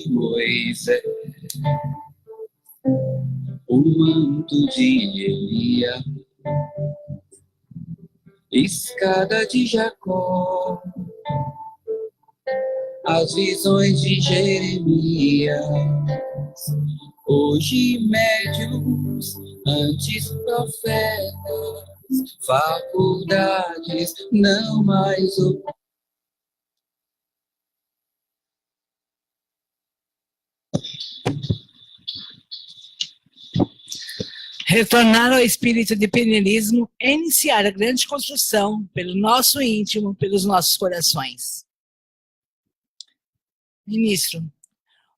Moisés, o manto de Elias, escada de Jacó, as visões de Jeremias, hoje médios, antes profetas, faculdades, não mais o retornar ao espírito de pioneirismo é iniciar a grande construção pelo nosso íntimo, pelos nossos corações. Ministro,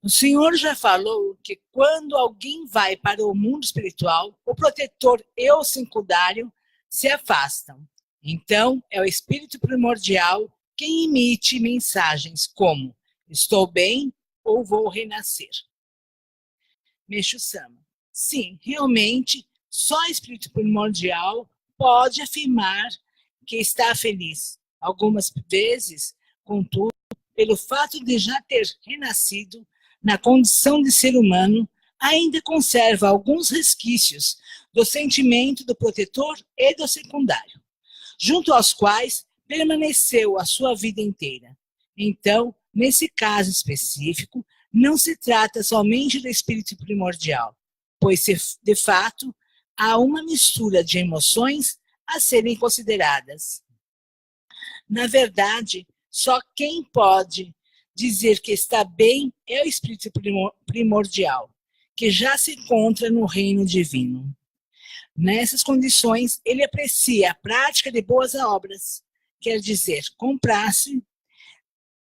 o senhor já falou que quando alguém vai para o mundo espiritual, o protetor e o secundário se afastam. Então, é o espírito primordial quem emite mensagens como estou bem ou vou renascer. Meixo Sama. Sim, realmente, só o espírito primordial pode afirmar que está feliz. Algumas vezes, contudo, pelo fato de já ter renascido na condição de ser humano, ainda conserva alguns resquícios do sentimento do protetor e do secundário, junto aos quais permaneceu a sua vida inteira. Então, nesse caso específico, não se trata somente do espírito primordial, pois, de fato, há uma mistura de emoções a serem consideradas. Na verdade, só quem pode dizer que está bem é o espírito primordial, que já se encontra no reino divino. Nessas condições, ele aprecia a prática de boas obras, quer dizer, comprar-se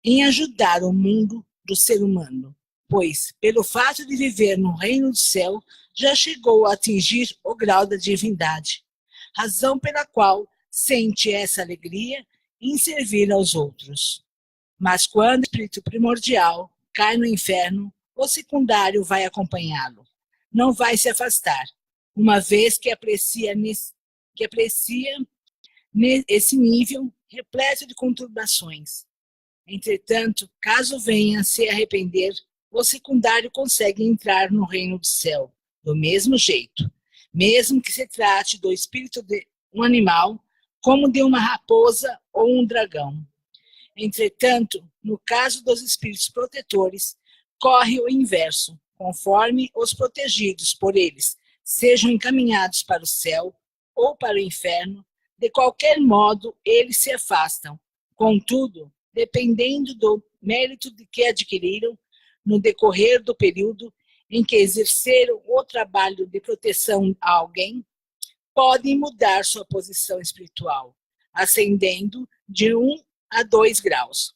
em ajudar o mundo do ser humano, pois, pelo fato de viver no reino do céu, já chegou a atingir o grau da divindade, razão pela qual sente essa alegria em servir aos outros. Mas quando o espírito primordial cai no inferno, o secundário vai acompanhá-lo, não vai se afastar, uma vez que aprecia esse nível repleto de conturbações. Entretanto, caso venha a se arrepender, o secundário consegue entrar no reino do céu, do mesmo jeito, mesmo que se trate do espírito de um animal, como de uma raposa ou um dragão. Entretanto, no caso dos espíritos protetores, corre o inverso, conforme os protegidos por eles sejam encaminhados para o céu ou para o inferno, de qualquer modo eles se afastam. Contudo, dependendo do mérito de que adquiriram no decorrer do período em que exerceram o trabalho de proteção a alguém, podem mudar sua posição espiritual, ascendendo de 1 a 2 graus.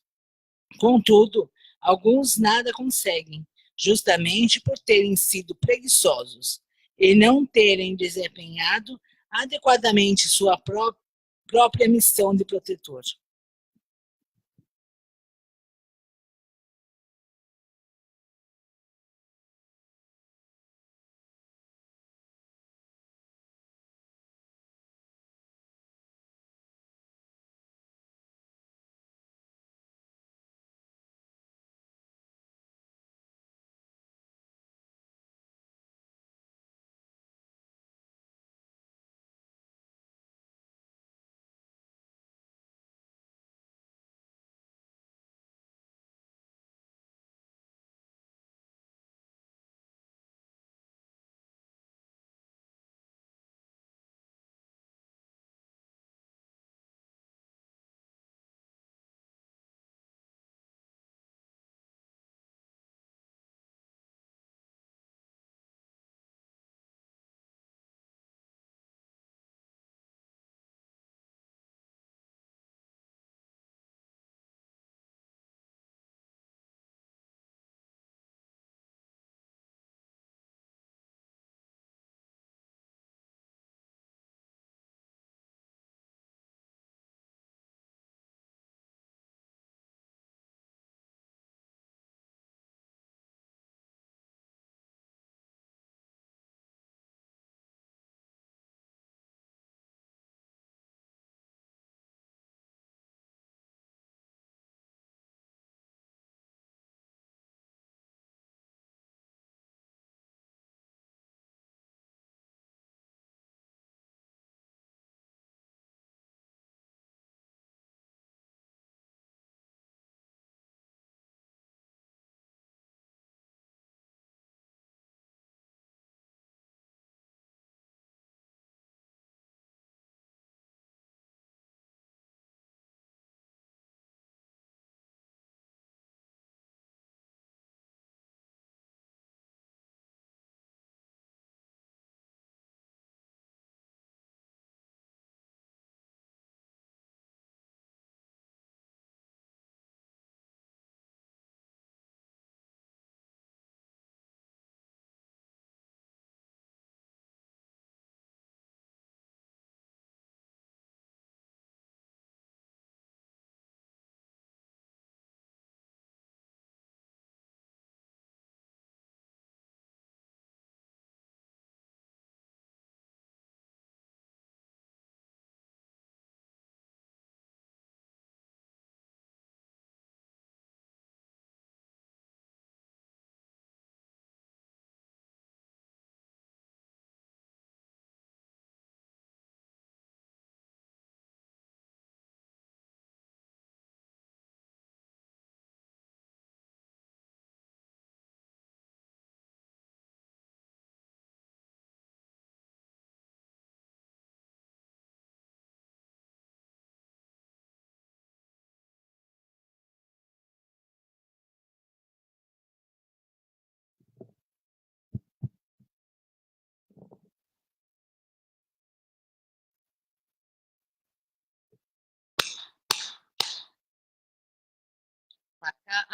Contudo, alguns nada conseguem, justamente por terem sido preguiçosos e não terem desempenhado adequadamente sua própria missão de protetor.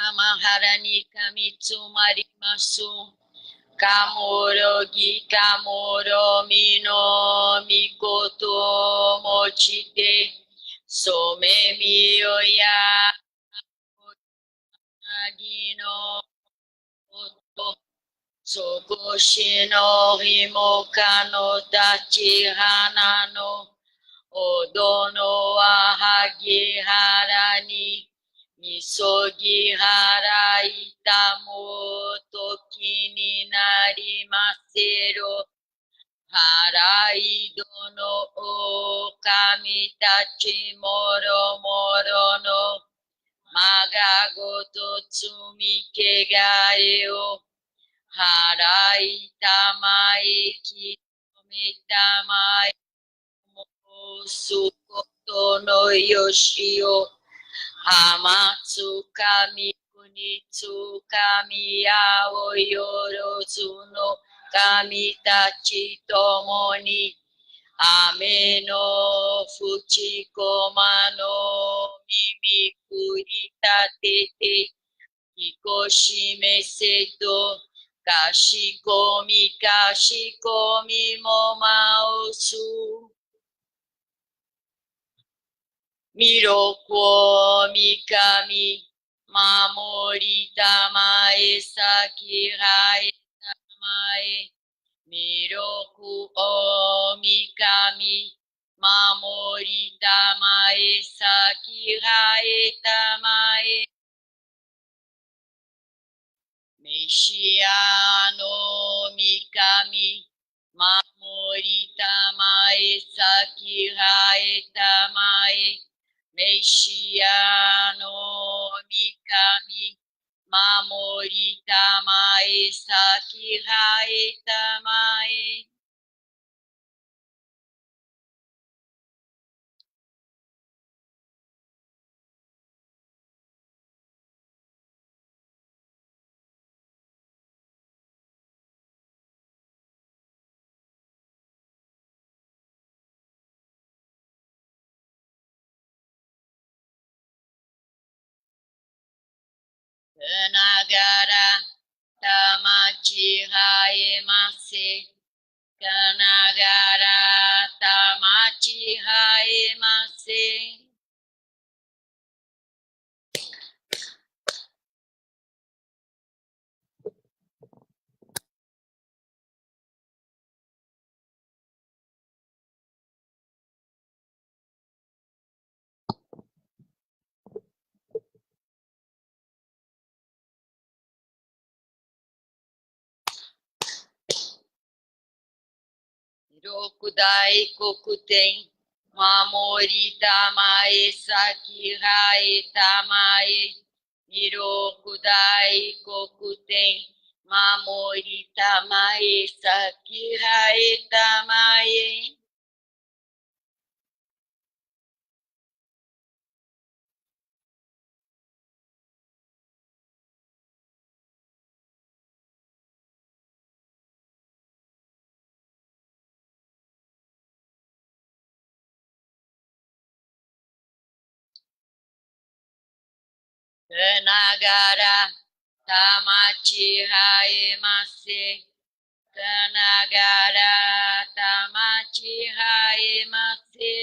Amaharani kamitsu marimasu. Kamorogi kamoro mino mikoto mochite. Some miyoya agino oto. Sokoshi no himoka no tachi hanano. Odono ahagi harani. Misogi harai tamo toki ni narimasero. Harai dono o kamitachi moro moro no. Magagoto tsumike ga eo. Harai tamae kitome tamae mo sukoto no yoshio. Hamatsu kami kunitsu kami aoyorozu no kami tachi tomoni. Ame no fuchikoma no mimiku itatete. Hikoshime seto. Kashikomi kashikomi mo maosu. Miroko mikami mamori tamae sakirai tamae. Miroku o mikami mamori tamae sakirai tamae. Meishiano mikami mamori tamae sakirai tamae. Meishiano mikami mamori tamae sakirai tamae. Kanagara tamachi haemase. Kanagara tamachi haemase. Rokudai kokuten. Mamori tamae sakirai tamae. Mirokudai kokuten. Mamori tamae sakirai tamae. Kanagara tamachi haemase. Kanagara tamachi haemase.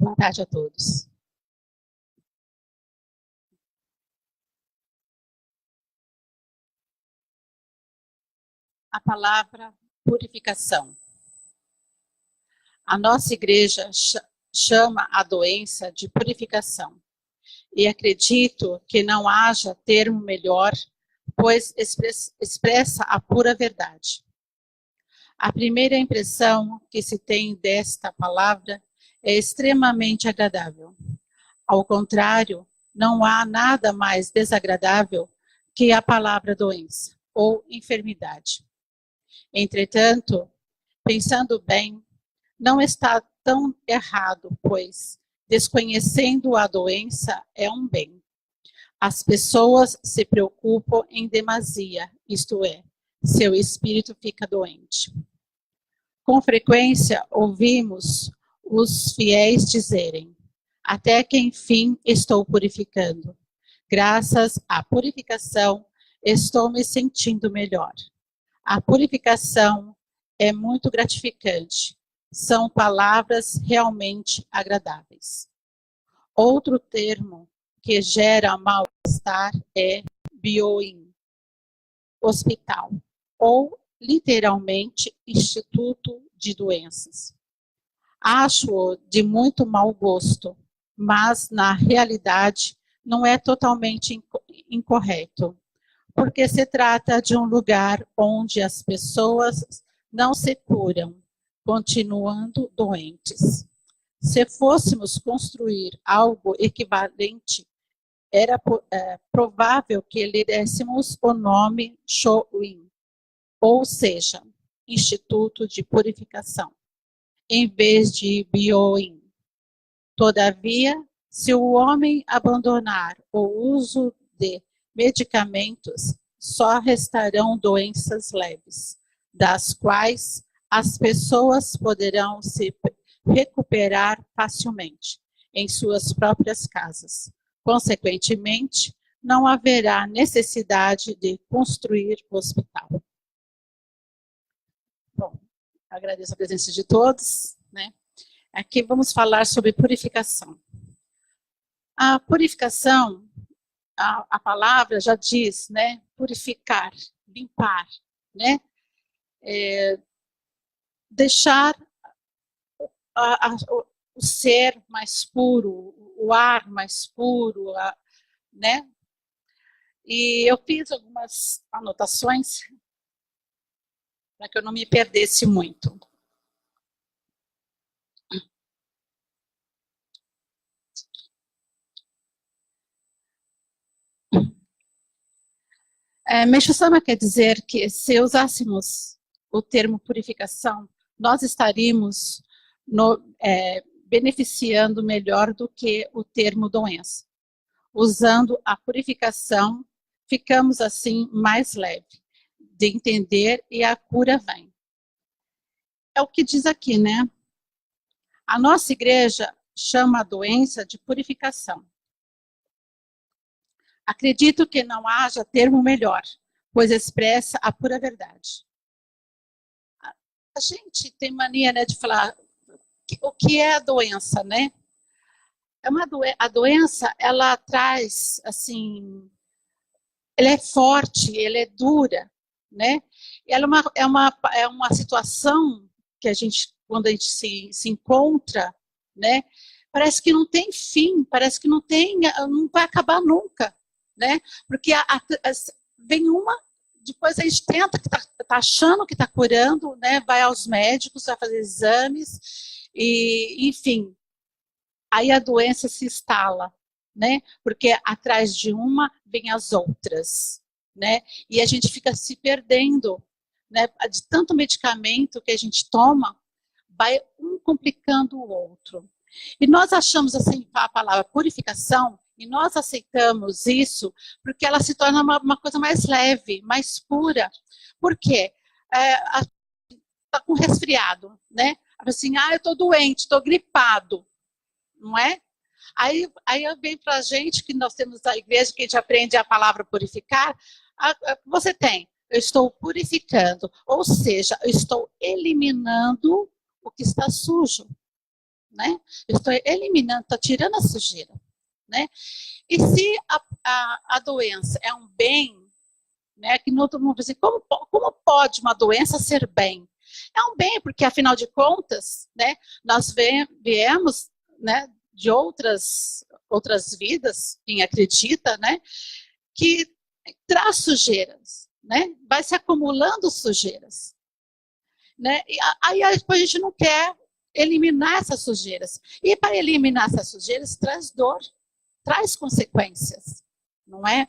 Boa tarde a todos. A palavra purificação. A nossa igreja chama a doença de purificação. E acredito que não haja termo melhor, pois expressa a pura verdade. A primeira impressão que se tem desta palavra é extremamente agradável. Ao contrário, não há nada mais desagradável que a palavra doença ou enfermidade. Entretanto, pensando bem, não está tão errado, pois desconhecendo a doença é um bem. As pessoas se preocupam em demasia, isto é, seu espírito fica doente. Com frequência ouvimos os fiéis dizerem: até que enfim estou purificando. Graças à purificação estou me sentindo melhor. A purificação é muito gratificante. São palavras realmente agradáveis. Outro termo que gera mal-estar é bioin, hospital, ou literalmente instituto de doenças. Acho-o de muito mau gosto, mas na realidade não é totalmente incorreto, porque se trata de um lugar onde as pessoas não se curam, continuando doentes. Se fôssemos construir algo equivalente, era provável que lhe dessemos o nome Shōin, ou seja, Instituto de Purificação, em vez de Bioin. Todavia, se o homem abandonar o uso de medicamentos, só restarão doenças leves, das quais as pessoas poderão se recuperar facilmente em suas próprias casas. Consequentemente, não haverá necessidade de construir hospital. Bom, agradeço a presença de todos, né? Aqui vamos falar sobre purificação. A purificação, a palavra já diz, né? Purificar, limpar, né? Deixar o ser mais puro, o ar mais puro, né? E eu fiz algumas anotações para que eu não me perdesse muito. Meixo Sama quer dizer que se usássemos o termo purificação, nós estaríamos beneficiando melhor do que o termo doença. Usando a purificação, ficamos assim mais leve de entender e a cura vem. É o que diz aqui, né? A nossa igreja chama a doença de purificação. Acredito que não haja termo melhor, pois expressa a pura verdade. A gente tem mania, né, de falar o que é a doença, né? A doença, ela traz, assim, ela é forte, ela é dura, né? Ela é uma situação que a gente, quando a gente se encontra, né? Parece que não tem fim, parece que não vai acabar nunca, né? Porque vem uma, depois a gente tenta, que tá achando que está curando, né? Vai aos médicos, vai fazer exames, e, enfim, aí a doença se instala, né? Porque atrás de uma vem as outras, né? E a gente fica se perdendo, né? De tanto medicamento que a gente toma, vai um complicando o outro. E nós achamos assim a palavra purificação, e nós aceitamos isso porque ela se torna uma coisa mais leve, mais pura. Por quê? Está com resfriado, né? Assim, eu estou doente, estou gripado, não é? Aí vem para a gente, que nós temos a igreja, que a gente aprende a palavra purificar, você tem, eu estou purificando, ou seja, eu estou eliminando o que está sujo, né? Eu estou eliminando, estou tirando a sujeira, né? E se a doença é um bem, né? Que todo mundo diz, como pode uma doença ser bem? É um bem, porque afinal de contas, né? Nós viemos, né? De outras vidas, quem acredita, né? Que traz sujeiras, né? Vai se acumulando sujeiras, né? E aí depois a gente não quer eliminar essas sujeiras. E para eliminar essas sujeiras traz dor, traz consequências, não é?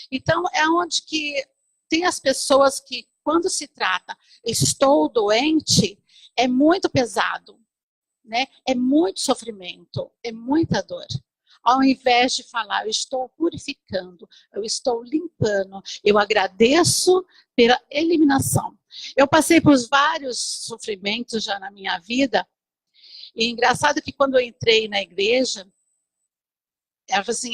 Então é onde que tem as pessoas que quando se trata estou doente, é muito pesado, né? É muito sofrimento, é muita dor. Ao invés de falar, eu estou purificando, eu estou limpando, eu agradeço pela eliminação. Eu passei por vários sofrimentos já na minha vida, e engraçado que quando eu entrei na igreja, assim,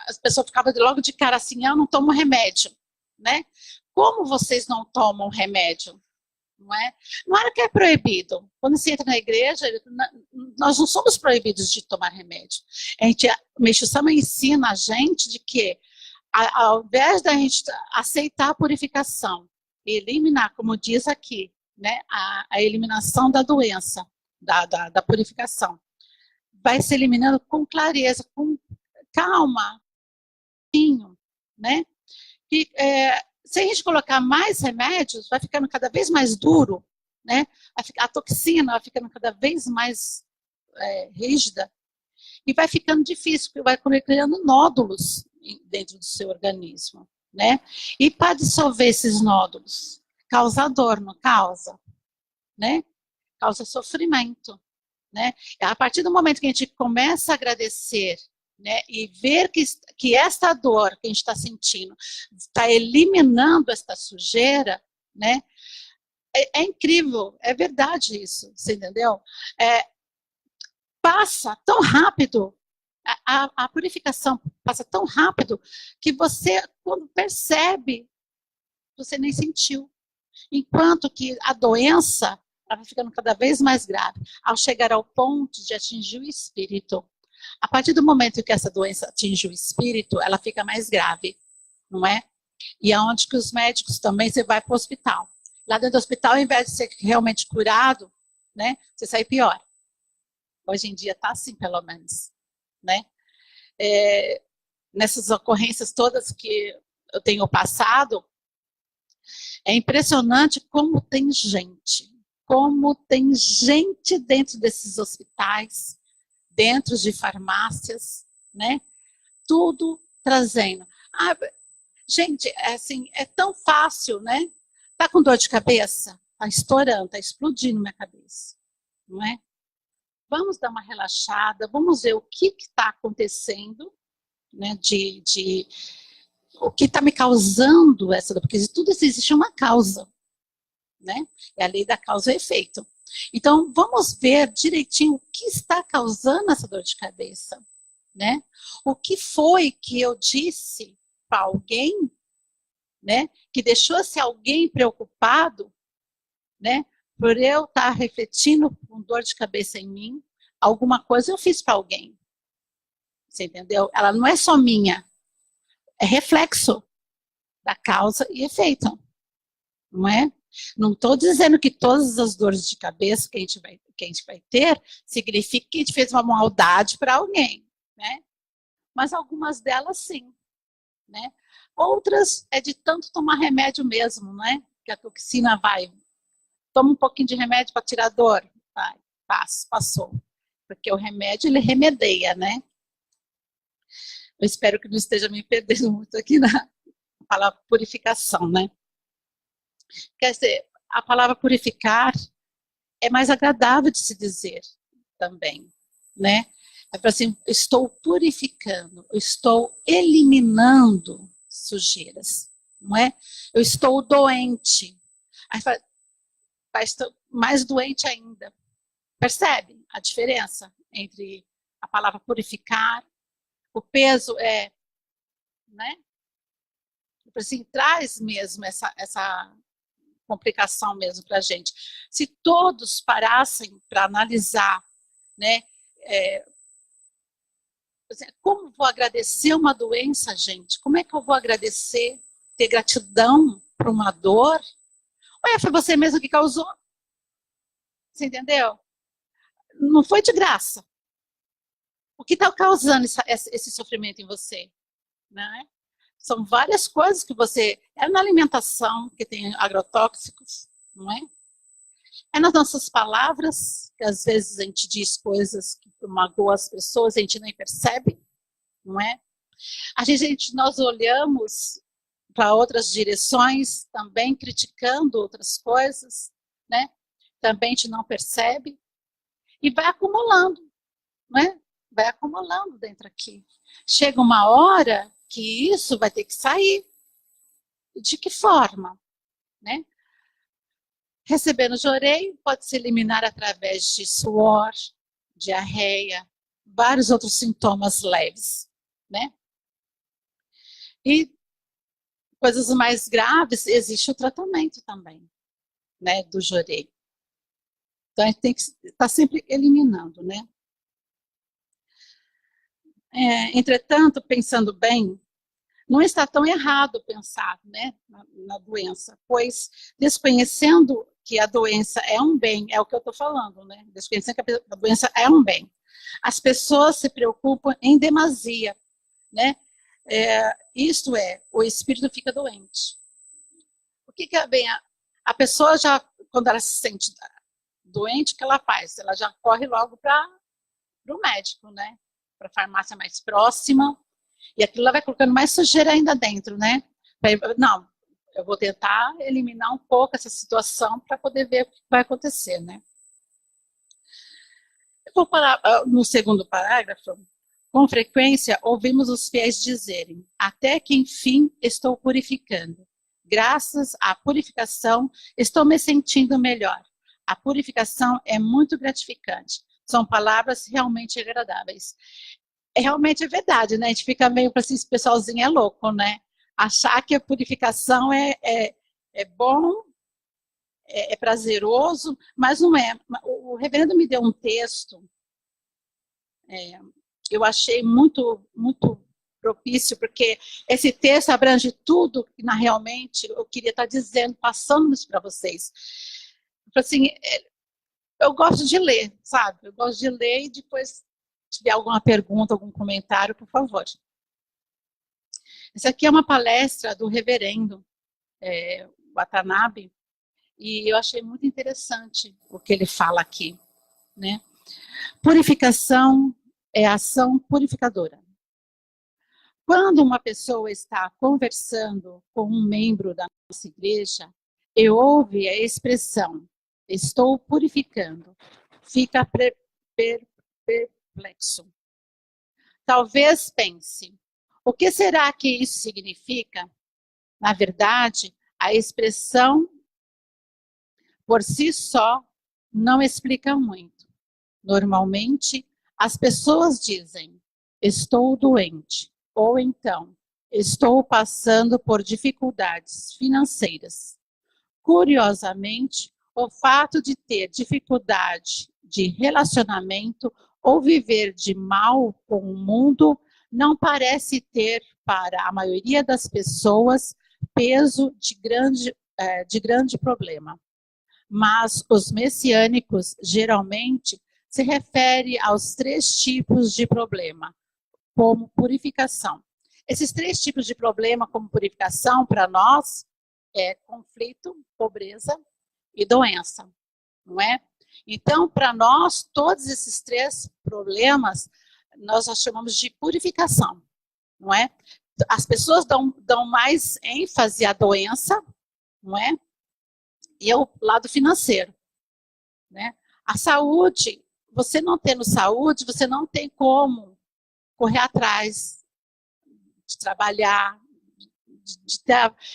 as pessoas ficavam logo de cara assim, eu não tomo remédio, né? Como vocês não tomam remédio? Não é? Não era que é proibido. Quando você entra na igreja, nós não somos proibidos de tomar remédio. O Meixo Sama ensina a gente de que, ao invés da gente aceitar a purificação e eliminar, como diz aqui, né, a eliminação da doença, da purificação, vai se eliminando com clareza, com calma, né? E, se a gente colocar mais remédios, vai ficando cada vez mais duro, né? A toxina vai ficando cada vez mais rígida e vai ficando difícil, porque vai criando nódulos dentro do seu organismo, né? E para dissolver esses nódulos, causa dor, não causa, né? Causa sofrimento, né? A partir do momento que a gente começa a agradecer, né, e ver que esta dor que a gente está sentindo está eliminando esta sujeira, né, é incrível, é verdade isso, você entendeu? Passa tão rápido, a purificação passa tão rápido que você, quando percebe, você nem sentiu. Enquanto que a doença ela vai ficando cada vez mais grave, ao chegar ao ponto de atingir o espírito. A partir do momento que essa doença atinge o espírito, ela fica mais grave, não é? E é onde que os médicos também, você vai para o hospital. Lá dentro do hospital, ao invés de ser realmente curado, né, você sai pior. Hoje em dia está assim, pelo menos, né? Nessas ocorrências todas que eu tenho passado, é impressionante como tem gente dentro desses hospitais, dentro de farmácias, né? Tudo trazendo. Gente, assim, é tão fácil, né? Tá com dor de cabeça? Tá estourando, tá explodindo minha cabeça, não é? Vamos dar uma relaxada, vamos ver o que está acontecendo, né? O que está me causando essa dor, porque tudo existe uma causa, né? É a lei da causa e efeito. Então, vamos ver direitinho o que está causando essa dor de cabeça, né? O que foi que eu disse para alguém, né? Que deixou esse alguém preocupado, né? Por eu estar refletindo com dor de cabeça em mim, alguma coisa eu fiz para alguém. Você entendeu? Ela não é só minha, é reflexo da causa e efeito, não é? Não estou dizendo que todas as dores de cabeça que a gente vai ter significa que a gente fez uma maldade para alguém, né? Mas algumas delas sim, né? Outras é de tanto tomar remédio mesmo, né? Que a toxina vai. Toma um pouquinho de remédio para tirar dor, vai, passou. Porque o remédio ele remedeia, né? Eu espero que não esteja me perdendo muito aqui na palavra purificação, né? Quer dizer, a palavra purificar é mais agradável de se dizer também, né? É para assim, estou purificando, eu estou eliminando sujeiras, não é? Eu estou doente. Aí estou mais doente ainda. Percebe a diferença entre a palavra purificar, o peso né? Assim, traz mesmo essa complicação mesmo para a gente. Se todos parassem para analisar né? Como vou agradecer uma doença, gente? Como é que eu vou agradecer, ter gratidão por uma dor? Ué, foi você mesmo que causou? Você entendeu? Não foi de graça. O que está causando esse sofrimento em você? Né? São várias coisas que você... É na alimentação, que tem agrotóxicos, não é? É nas nossas palavras, que às vezes a gente diz coisas que magoam as pessoas, a gente nem percebe, não é? Nós olhamos para outras direções, também criticando outras coisas, né? Também a gente não percebe, e vai acumulando, né? Vai acumulando dentro aqui. Chega uma hora que isso vai ter que sair. De que forma? Né? Recebendo joreio, pode se eliminar através de suor, diarreia, vários outros sintomas leves. Né? E coisas mais graves, existe o tratamento também, né, do joreio. Então, a gente tem que estar sempre eliminando, né? Entretanto, pensando bem, não está tão errado pensar, né, na doença, pois desconhecendo que a doença é um bem, é o que eu estou falando, né? Desconhecendo que a doença é um bem. As pessoas se preocupam em demasia, né? Isto é, o espírito fica doente. O que é bem? A pessoa já, quando ela se sente doente, o que ela faz? Ela já corre logo para o médico, né? Para a farmácia mais próxima, e aquilo lá vai colocando mais sujeira ainda dentro, né? Não, eu vou tentar eliminar um pouco essa situação para poder ver o que vai acontecer, né? Eu vou parar no segundo parágrafo. Com frequência, ouvimos os fiéis dizerem: até que enfim estou purificando. Graças à purificação, estou me sentindo melhor. A purificação é muito gratificante. São palavras realmente agradáveis. Realmente é verdade, né? A gente fica meio assim, esse pessoalzinho é louco, né? Achar que a purificação é bom, é prazeroso, mas não é. O reverendo me deu um texto, eu achei muito, muito propício, porque esse texto abrange tudo que realmente eu queria estar dizendo, passando isso para vocês. Assim, eu gosto de ler, sabe? Eu gosto de ler e depois, se tiver alguma pergunta, algum comentário, por favor. Essa aqui é uma palestra do reverendo Watanabe, e eu achei muito interessante o que ele fala aqui, né? Purificação é ação purificadora. Quando uma pessoa está conversando com um membro da nossa igreja e ouve a expressão estou purificando, fica perplexo. Talvez pense, o que será que isso significa? Na verdade, a expressão por si só não explica muito. Normalmente, as pessoas dizem, estou doente, ou então, estou passando por dificuldades financeiras. Curiosamente, o fato de ter dificuldade de relacionamento ou viver de mal com o mundo não parece ter, para a maioria das pessoas, peso de grande problema. Mas os messiânicos, geralmente, se referem aos 3 tipos de problema, como purificação. Esses 3 tipos de problema, como purificação, para nós, é conflito, pobreza e doença, não é? Então, para nós, todos esses 3 problemas, nós chamamos de purificação, não é? As pessoas dão mais ênfase à doença, não é? E ao lado financeiro, né? A saúde, você não tendo saúde, você não tem como correr atrás de trabalhar,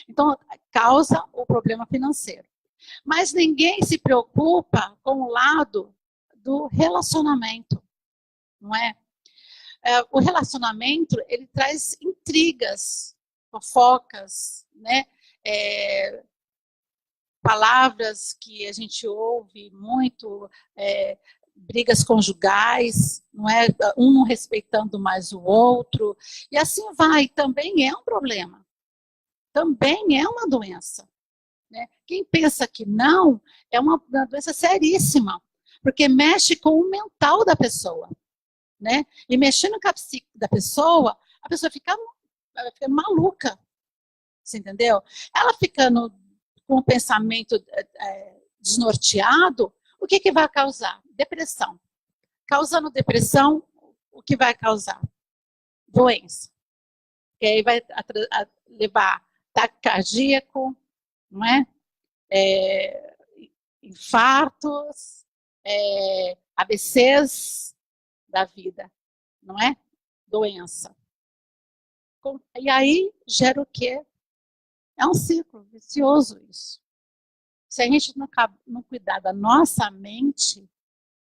então causa o problema financeiro. Mas ninguém se preocupa com o lado do relacionamento, não é? O relacionamento, ele traz intrigas, fofocas, né? Palavras que a gente ouve muito, brigas conjugais, não é? Um não respeitando mais o outro, e assim vai, também é um problema, também é uma doença. Né? Quem pensa que não, é uma doença seríssima, porque mexe com o mental da pessoa. Né? E mexendo com a psique da pessoa, a pessoa fica maluca, você entendeu? Ela ficando com o pensamento desnorteado, o que vai causar? Depressão. Causando depressão, o que vai causar? Doença. Que aí vai levar ataque cardíaco, não é? Infartos, AVCs da vida, não é? Doença. E aí gera o quê? É um ciclo vicioso isso. Se a gente não cuidar da nossa mente,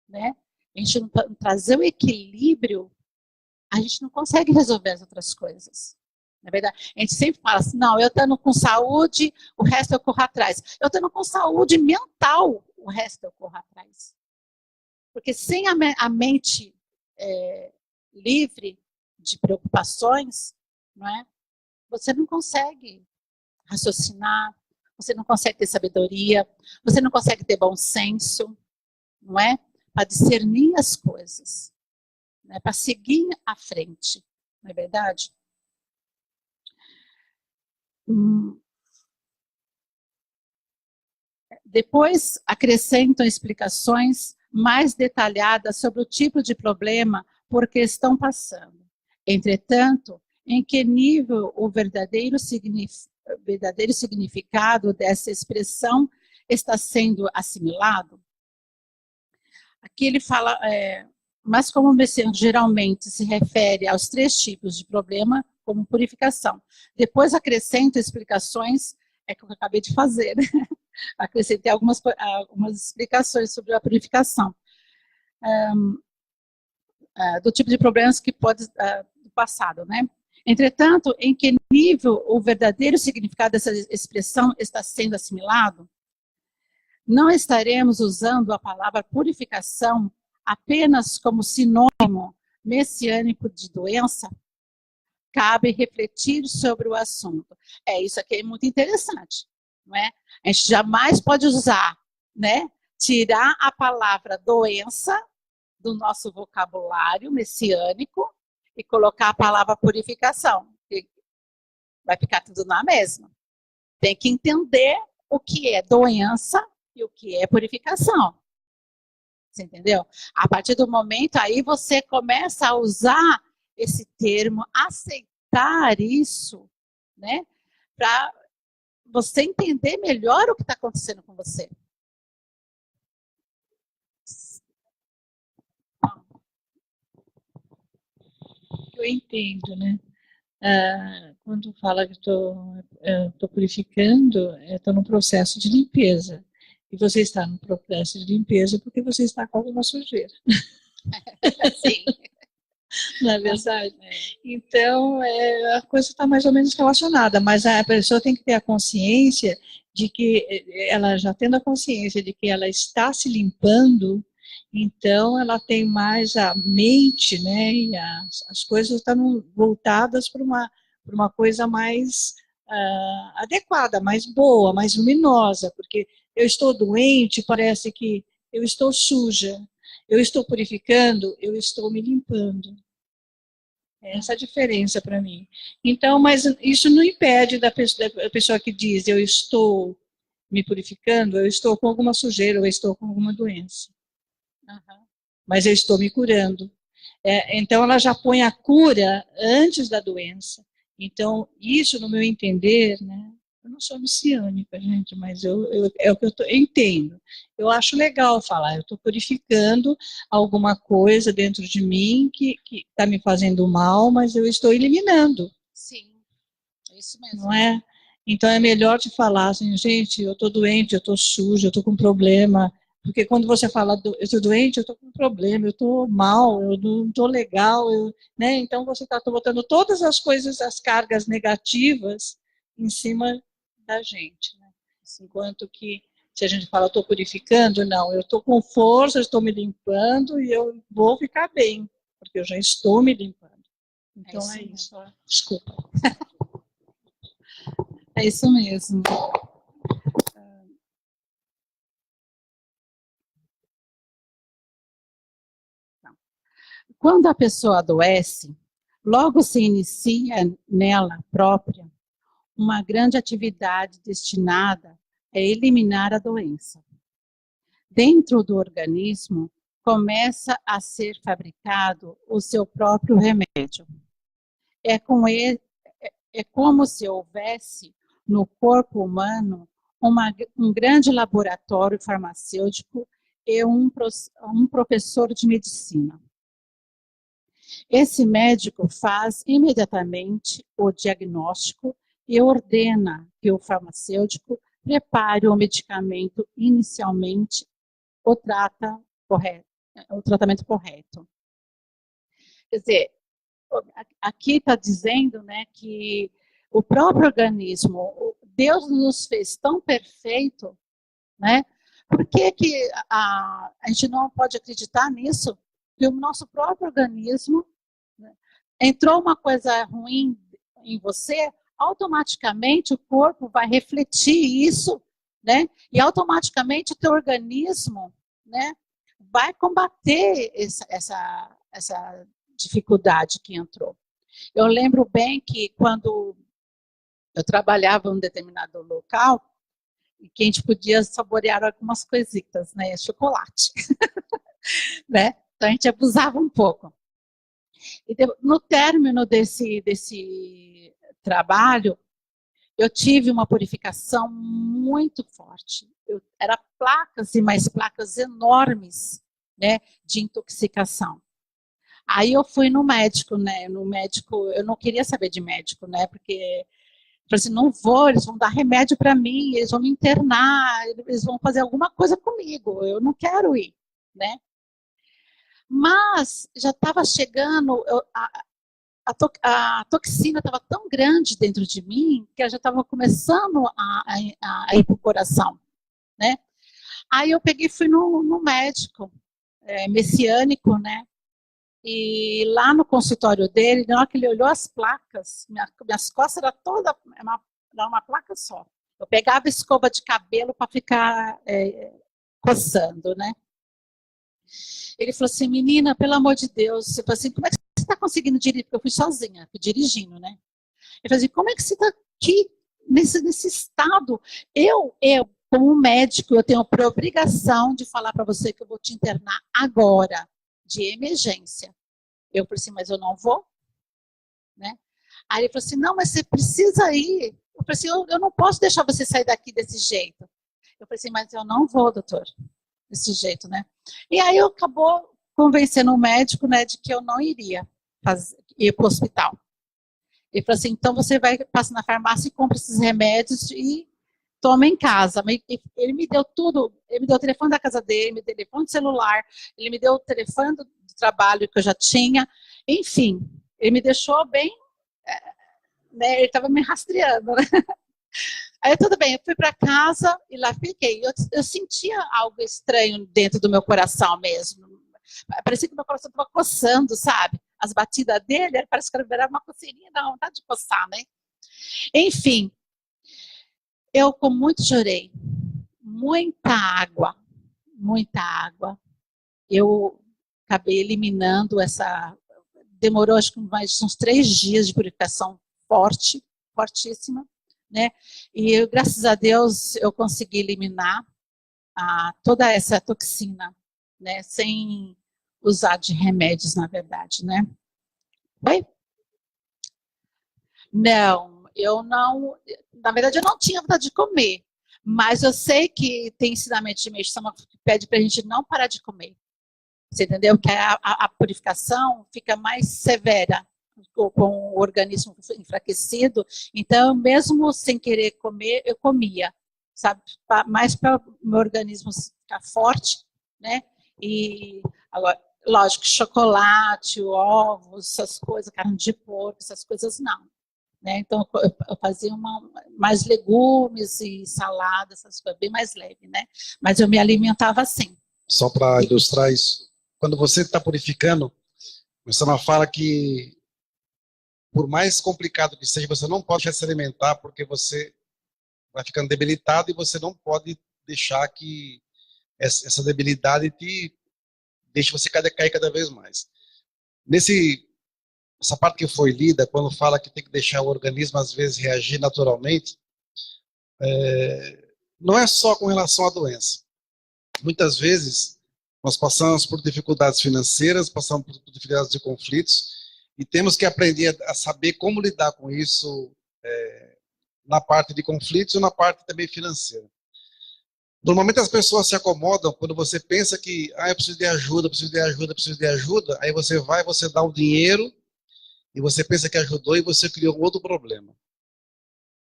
né? A gente não trazer o equilíbrio, a gente não consegue resolver as outras coisas. Na verdade, a gente sempre fala assim, não, eu estando com saúde, o resto eu corro atrás. Eu estando com saúde mental, o resto eu corro atrás. Porque sem a mente livre de preocupações, não é? Você não consegue raciocinar, você não consegue ter sabedoria, você não consegue ter bom senso, não é? Para discernir as coisas, né? Para seguir à frente, não é verdade? Depois acrescentam explicações mais detalhadas sobre o tipo de problema por que estão passando. Entretanto, em que nível o verdadeiro significado dessa expressão está sendo assimilado? Aqui ele fala, mas como o Messias geralmente se refere aos 3 tipos de problema, como purificação. Depois acrescenta explicações, que eu acabei de fazer, né? Acrescentei algumas explicações sobre a purificação. Do tipo de problemas que pode, do passado, né? Entretanto, em que nível o verdadeiro significado dessa expressão está sendo assimilado? Não estaremos usando a palavra purificação apenas como sinônimo messiânico de doença? Cabe refletir sobre o assunto. Isso aqui é muito interessante, não é? A gente jamais pode usar, né? Tirar a palavra doença do nosso vocabulário messiânico e colocar a palavra purificação. Vai ficar tudo na mesma. Tem que entender o que é doença e o que é purificação. Você entendeu? A partir do momento aí você começa a usar esse termo, aceitar isso, né? Para você entender melhor o que está acontecendo com você. Eu entendo, né? Quando fala que estou purificando, estou num processo de limpeza. E você está no processo de limpeza porque você está com alguma sujeira. Sim. Não é verdade? Então, a coisa está mais ou menos relacionada, mas a pessoa tem que ter a consciência de que, ela já tendo a consciência de que ela está se limpando, então ela tem mais a mente, né, e as coisas estão voltadas para uma coisa mais adequada, mais boa, mais luminosa, porque eu estou doente, parece que eu estou suja. Eu estou purificando, eu estou me limpando. Essa é a diferença para mim. Então, mas isso não impede da pessoa que diz, eu estou me purificando, eu estou com alguma sujeira, eu estou com alguma doença. Uhum. Mas eu estou me curando. Então, ela já põe a cura antes da doença. Então, isso, no meu entender, né? Eu não sou messiânica, gente, mas é o que eu entendo. Eu acho legal falar, eu estou purificando alguma coisa dentro de mim que está me fazendo mal, mas eu estou eliminando. Sim, é isso mesmo. Não é? Então é melhor te falar assim, gente, eu estou doente, eu estou suja, eu estou com problema. Porque quando você fala, eu estou doente, eu estou com problema, eu estou mal, eu não estou legal, né? Então você está botando todas as coisas, as cargas negativas em cima da gente, né? Enquanto que Se a gente fala, estou purificando, não, eu estou com força, estou me limpando e eu vou ficar bem, porque eu já estou me limpando. Então é isso. Desculpa. É isso mesmo. Quando a pessoa adoece, logo se inicia nela própria uma grande atividade destinada a eliminar a doença. Dentro do organismo, começa a ser fabricado o seu próprio remédio. É como se houvesse no corpo humano um grande laboratório farmacêutico e um professor de medicina. Esse médico faz imediatamente o diagnóstico e ordena que o farmacêutico prepare o medicamento inicialmente o tratamento correto. Quer dizer, aqui está dizendo, né, que o próprio organismo, Deus nos fez tão perfeito, né? Por que a gente não pode acreditar nisso? Que o nosso próprio organismo, né, entrou uma coisa ruim em você, automaticamente o corpo vai refletir isso, né? E automaticamente o teu organismo, né, vai combater essa dificuldade que entrou. Eu lembro bem que quando eu trabalhava em um determinado local, e que a gente podia saborear algumas coisitas, né? Chocolate. Né? Então a gente abusava um pouco. E no término desse trabalho, eu tive uma purificação muito forte. Era placas e mais placas enormes, né, de intoxicação. Aí eu fui no médico, né? No médico, eu não queria saber de médico, né? Porque eu falei assim, não vou, eles vão dar remédio para mim, eles vão me internar, eles vão fazer alguma coisa comigo, eu não quero ir, né? Mas já estava chegando, a toxina estava tão grande dentro de mim que eu já estava começando a ir para o coração, né? Aí eu peguei e fui no médico messiânico, né? E lá no consultório dele, na hora que ele olhou as placas, minhas costas eram toda uma placa só. Eu pegava escova de cabelo para ficar coçando, né? Ele falou assim, menina, pelo amor de Deus, eu falei assim, como é que você está conseguindo dirigir? Porque eu fui sozinha, fui dirigindo, né? Ele falou assim, como é que você está aqui nesse estado? Eu, como médico, eu tenho por obrigação de falar para você que eu vou te internar agora, de emergência. Eu falei assim, mas eu não vou, né? Aí ele falou assim, não, mas você precisa ir. Eu falei assim, eu não posso deixar você sair daqui desse jeito. Eu falei assim, mas eu não vou, doutor, desse jeito, né? E aí eu acabou convencendo o médico, né, de que eu não iria ir para o hospital. Ele falou assim, então você vai passar na farmácia e compra esses remédios e toma em casa. Ele me deu tudo, ele me deu o telefone da casa dele, me deu o telefone do celular, ele me deu o telefone do trabalho que eu já tinha, enfim, ele me deixou bem, né, ele estava me rastreando, né? Aí tudo bem, eu fui para casa e lá fiquei. Eu sentia algo estranho dentro do meu coração mesmo. Parecia que meu coração estava coçando, sabe? As batidas dele, parece que era uma coceirinha, dá vontade de coçar, né? Enfim, eu com muito chorei, muita água. Eu acabei eliminando demorou acho que mais uns 3 dias de purificação fortíssima, né? E graças a Deus eu consegui eliminar toda essa toxina, né? Sem usar de remédios, na verdade, né? Oi? Não, eu não. Na verdade, eu não tinha vontade de comer. Mas eu sei que tem ensinamento de medicina que pede para a gente não parar de comer. Você entendeu? Que a purificação fica mais severa com o organismo enfraquecido. Então, mesmo sem querer comer, eu comia, sabe? Mais para o meu organismo ficar forte, né? E agora, lógico, chocolate, ovos, essas coisas, carne de porco, essas coisas não. né? Então eu fazia mais legumes e salada, essas coisas, bem mais leve, né? Mas eu me alimentava assim. Só para ilustrar isso, quando você está purificando, você não fala que, por mais complicado que seja, você não pode se alimentar porque você vai ficando debilitado e você não pode deixar que essa debilidade te deixe você cair cada vez mais. Essa parte que foi lida, quando fala que tem que deixar o organismo às vezes reagir naturalmente, não é só com relação à doença. Muitas vezes nós passamos por dificuldades financeiras, passamos por dificuldades de conflitos e temos que aprender a saber como lidar com isso na parte de conflitos e na parte também financeira. Normalmente as pessoas se acomodam quando você pensa que eu preciso de ajuda, preciso de ajuda, preciso de ajuda, aí você vai, você dá o dinheiro e você pensa que ajudou e você criou outro problema.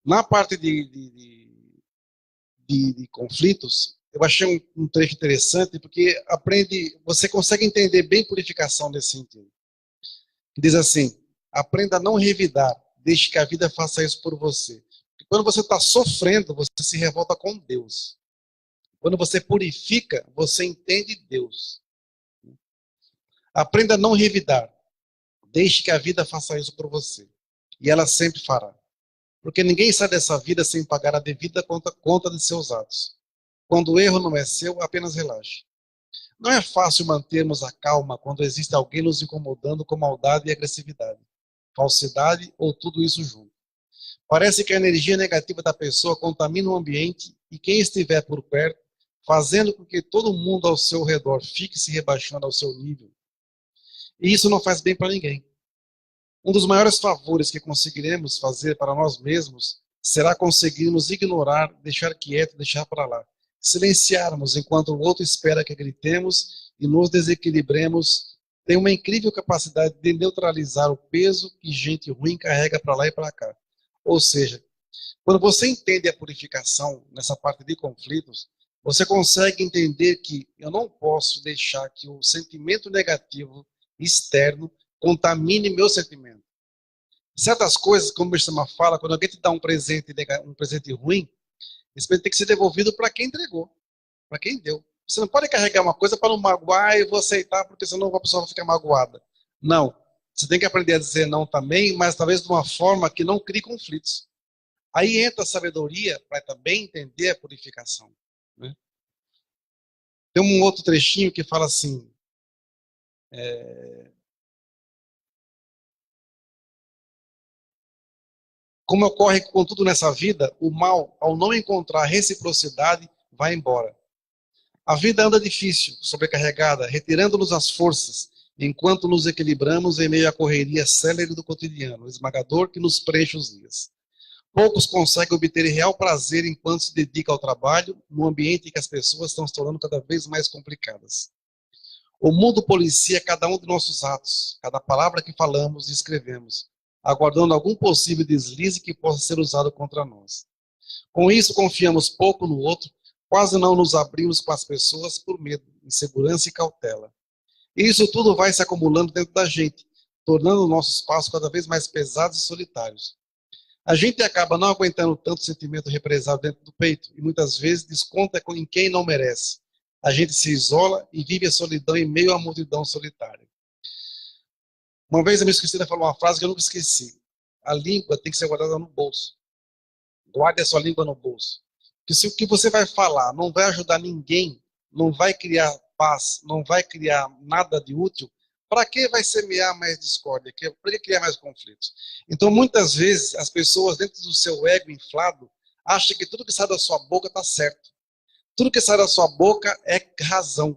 Na parte de conflitos, eu achei um trecho interessante porque você consegue entender bem purificação nesse sentido. Diz assim: aprenda a não revidar, deixe que a vida faça isso por você. Porque quando você está sofrendo, você se revolta com Deus. Quando você purifica, você entende Deus. Aprenda a não revidar. Deixe que a vida faça isso por você. E ela sempre fará. Porque ninguém sai dessa vida sem pagar a devida conta de seus atos. Quando o erro não é seu, apenas relaxe. Não é fácil mantermos a calma quando existe alguém nos incomodando com maldade e agressividade, falsidade ou tudo isso junto. Parece que a energia negativa da pessoa contamina o ambiente e quem estiver por perto, fazendo com que todo mundo ao seu redor fique se rebaixando ao seu nível. E isso não faz bem para ninguém. Um dos maiores favores que conseguiremos fazer para nós mesmos será conseguirmos ignorar, deixar quieto, deixar para lá. Silenciarmos enquanto o outro espera que gritemos e nos desequilibremos. Tem uma incrível capacidade de neutralizar o peso que gente ruim carrega para lá e para cá. Ou seja, quando você entende a purificação nessa parte de conflitos, você consegue entender que eu não posso deixar que o sentimento negativo externo contamine meu sentimento. Certas coisas, como o Chama fala, quando alguém te dá um presente ruim, esse presente tem que ser devolvido para quem entregou, para quem deu. Você não pode carregar uma coisa para não magoar e vou aceitar, porque senão a pessoa vai ficar magoada. Não. Você tem que aprender a dizer não também, mas talvez de uma forma que não crie conflitos. Aí entra a sabedoria para também entender a purificação. Né? Tem um outro trechinho que fala assim: como ocorre com tudo nessa vida, o mal, ao não encontrar reciprocidade, vai embora. A vida anda difícil, sobrecarregada, retirando-nos as forças, enquanto nos equilibramos em meio à correria célere do cotidiano, esmagador que nos preenche os dias. Poucos conseguem obter real prazer enquanto se dedicam ao trabalho, num ambiente em que as pessoas estão se tornando cada vez mais complicadas. O mundo policia cada um de nossos atos, cada palavra que falamos e escrevemos, aguardando algum possível deslize que possa ser usado contra nós. Com isso, confiamos pouco no outro, quase não nos abrimos com as pessoas por medo, insegurança e cautela. E isso tudo vai se acumulando dentro da gente, tornando nossos passos cada vez mais pesados e solitários. A gente acaba não aguentando tanto sentimento represado dentro do peito e muitas vezes desconta em quem não merece. A gente se isola e vive a solidão em meio à multidão solitária. Uma vez a minha esquecida falou uma frase que eu nunca esqueci. A língua tem que ser guardada no bolso. Guarde a sua língua no bolso. Porque se o que você vai falar não vai ajudar ninguém, não vai criar paz, não vai criar nada de útil, para que vai semear mais discórdia? Para que criar mais conflitos? Então, muitas vezes, as pessoas, dentro do seu ego inflado, acham que tudo que sai da sua boca está certo. Tudo que sai da sua boca é razão.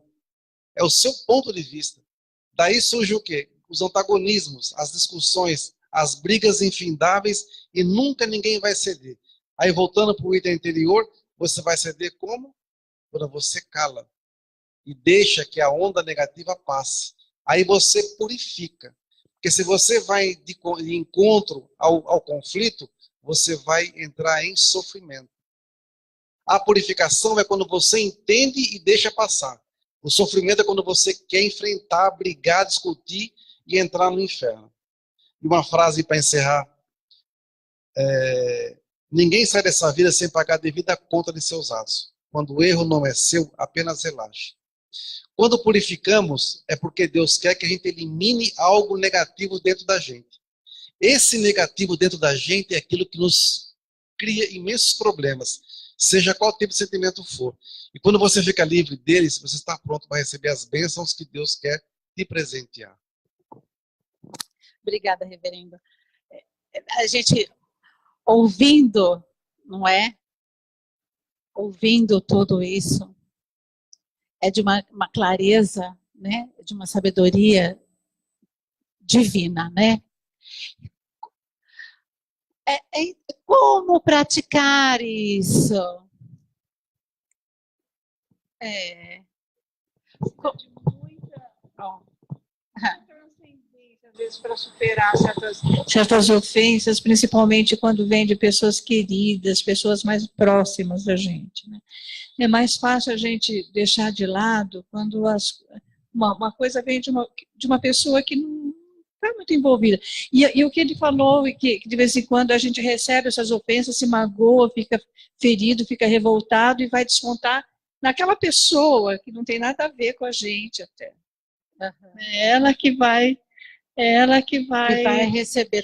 É o seu ponto de vista. Daí surge o quê? Os antagonismos, as discussões, as brigas infindáveis e nunca ninguém vai ceder. Aí, voltando para o item anterior, você vai ceder como? Quando você cala e deixa que a onda negativa passe. Aí você purifica. Porque se você vai de encontro ao conflito, você vai entrar em sofrimento. A purificação é quando você entende e deixa passar. O sofrimento é quando você quer enfrentar, brigar, discutir e entrar no inferno. E uma frase para encerrar. Ninguém sai dessa vida sem pagar a devida conta de seus atos. Quando o erro não é seu, apenas relaxe. Quando purificamos, é porque Deus quer que a gente elimine algo negativo dentro da gente. Esse negativo dentro da gente é aquilo que nos cria imensos problemas, seja qual tipo de sentimento for. E quando você fica livre deles, você está pronto para receber as bênçãos que Deus quer te presentear. Obrigada, reverendo. A gente ouvindo, não é? Ouvindo tudo isso, é de uma clareza, né? De uma sabedoria divina, né? Como praticar isso? Às vezes para superar certas ofensas, principalmente quando vem de pessoas queridas, pessoas mais próximas da gente, né? É mais fácil a gente deixar de lado quando uma coisa vem de uma pessoa que não está muito envolvida. E o que ele falou, que de vez em quando a gente recebe essas ofensas, se magoa, fica ferido, fica revoltado e vai descontar naquela pessoa que não tem nada a ver com a gente até. Uhum. É ela que vai receber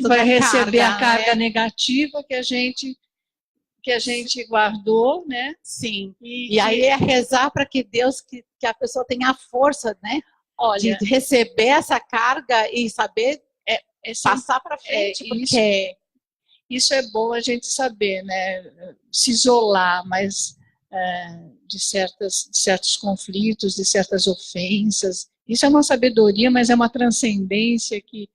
a carga negativa que a gente guardou, né? Sim. E aí é rezar para que Deus, que a pessoa tenha a força, né? Olha, de receber essa carga e saber passar para frente, porque isso é bom a gente saber, né? Se isolar, mas de certos conflitos, de certas ofensas. Isso é uma sabedoria, mas é uma transcendência que